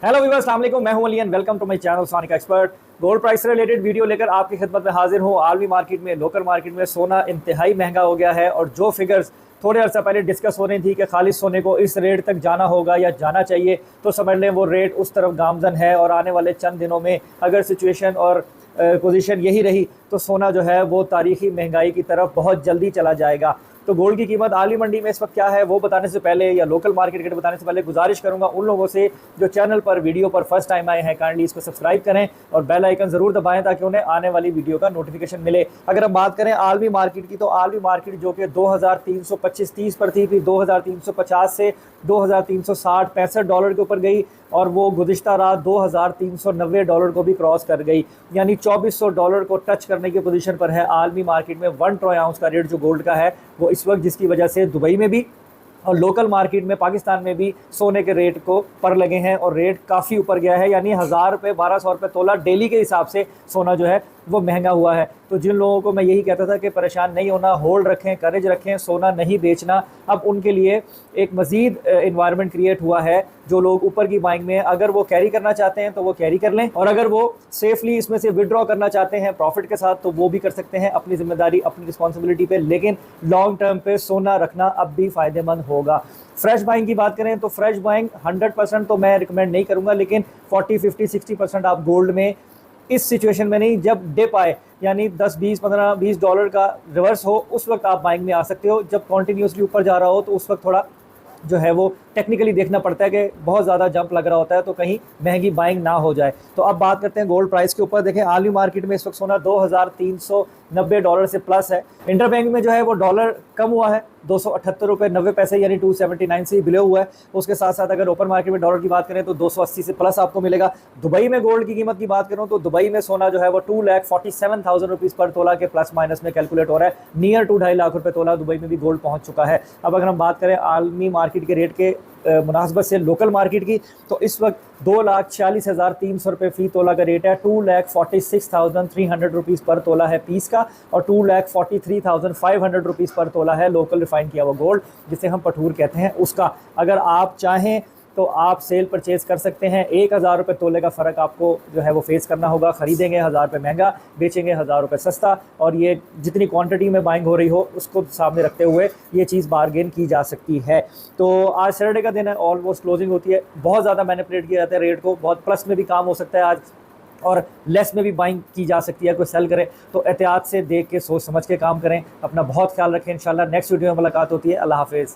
Hello viewers, अस्सलाम वालेकुम। मैं हूं Ali and welcome to my channel Sonic Expert. Gold price से रिलेटेड वीडियो लेकर आपकी खिदमत में हाजिर हूं। आलमी मार्केट में, लोकल मार्केट में सोना इंतहाई महंगा हो गया है और जो फिगर्स थोड़े अर्सा पहले डिस्कस हो रही थी कि खालिद सोने को इस रेट तक जाना होगा या जाना चाहिए, तो समझ लें वो रेट उस तरफ गामजन है और आने वाले चंद दिनों में अगर सिचुएशन और पोजीशन यही रही तो सोना जो है वो तारीखी महंगाई की तरफ बहुत जल्दी चला जाएगा। तो गोल्ड की कीमत आलमी मंडी में इस वक्त क्या है वो बताने से पहले या लोकल मार्केट रेट बताने से पहले गुजारिश करूंगा उन लोगों से जो चैनल पर वीडियो पर फर्स्ट टाइम आए हैं, काइंडली इसको सब्सक्राइब करें और बेल आइकन जरूर दबाएं ताकि उन्हें आने वाली वीडियो का नोटिफिकेशन मिले। अगर हम बात करें आलमी मार्केट की, तो आलमी मार्केट जो कि 2325-30 पर थी, फिर 2350 से 2360-65 डॉलर के ऊपर गई और वो गुज़िश्ता रात 2390 डॉलर को भी क्रॉस कर गई, यानी 2400 डॉलर को टच करने की पोजीशन पर है आलमी मार्केट में 1 ट्रॉय आउंस का रेट जो गोल्ड का है वो इस वक्त, जिसकी वजह से दुबई में भी और लोकल मार्केट में पाकिस्तान में भी सोने के रेट को पर लगे हैं और रेट काफ़ी ऊपर गया है, यानी 1000 रुपये 1200 रुपये तोला डेली के हिसाब से सोना जो है वो महंगा हुआ है। तो जिन लोगों को मैं यही कहता था कि परेशान नहीं होना, होल्ड रखें, करेज रखें, सोना नहीं बेचना, अब उनके लिए एक मज़ीद इन्वायरमेंट क्रिएट हुआ है। जो लोग ऊपर की बाइंग में अगर वो कैरी करना चाहते हैं तो वो कैरी कर लें, और अगर वो सेफली इसमें से विड्रॉ करना चाहते हैं प्रॉफिट के साथ तो वो भी कर सकते हैं, अपनी जिम्मेदारी अपनी रिस्पॉन्सिबिलिटी पे। लेकिन लॉन्ग टर्म पे सोना रखना अब भी फ़ायदेमंद होगा। फ्रेश बाइंग की बात करें तो फ्रेश बाइंग 100% तो मैं रिकमेंड नहीं करूँगा, लेकिन 40, 50, 60% आप गोल्ड में इस सिचुएशन में नहीं, जब डिप आए यानी 10, 20, 15, 20 डॉलर का रिवर्स हो उस वक्त आप बाइंग में आ सकते हो। जब कॉन्टीन्यूसली ऊपर जा रहा हो तो उस वक्त थोड़ा जो है वो टेक्निकली देखना पड़ता है कि बहुत ज़्यादा जंप लग रहा होता है तो कहीं महंगी बाइंग ना हो जाए। तो अब बात करते हैं गोल्ड प्राइस के ऊपर। देखें आलमी मार्केट में इस वक्त सोना 2390 डॉलर से प्लस है। इंटर बैंक में जो है वो डॉलर कम हुआ है 278 रुपये 90 पैसे, यानी 279 से ही बिलो हुआ है। उसके साथ साथ अगर ओपन मार्केट में डॉलर की बात करें तो 280 से प्लस आपको मिलेगा। दुबई में गोल्ड की कीमत की बात करूँ तो दुबई में सोना जो है वो 2,47,000 रुपीज़ पर तोला के प्लस माइनस में कैलकुलेट हो रहा है। नियर 2.5 लाख रुपये तोला दुबई में भी गोल्ड पहुँच चुका है। अब अगर हम बात करें आलमी मार्केट के रेट के मुनासबत से लोकल मार्केट की, तो इस वक्त 2,46,300 रुपये फ़ी तोला का रेट है। 2,46,300 रुपीज़ पर तोला है पीस का और 2,43,500 रुपीज़ पर तोला है लोकल रिफाइन किया हुआ गोल्ड, जिसे हम पठूर कहते हैं उसका। अगर आप चाहें तो आप सेल परचेज़ कर सकते हैं। 1,000 रुपये तोले का फ़र्क आपको जो है वो फेस करना होगा। ख़रीदेंगे 1,000 रुपये महंगा, बेचेंगे 1,000 रुपये सस्ता, और ये जितनी क्वांटिटी में बाइंग हो रही हो उसको सामने रखते हुए ये चीज़ बारगेन की जा सकती है। तो आज सैटरडे का दिन है, ऑलमोस्ट क्लोजिंग होती है, बहुत ज़्यादा मैनिपुलेट किया जाता है रेट को, बहुत प्लस में भी काम हो सकता है आज और लेस में भी बाइंग की जा सकती है। कोई सेल करे तो एहतियात से देख के सोच समझ के काम करें। अपना बहुत ख्याल रखें। इंशाल्लाह नेक्स्ट वीडियो में मुलाकात होती है। अल्लाह हाफिज़।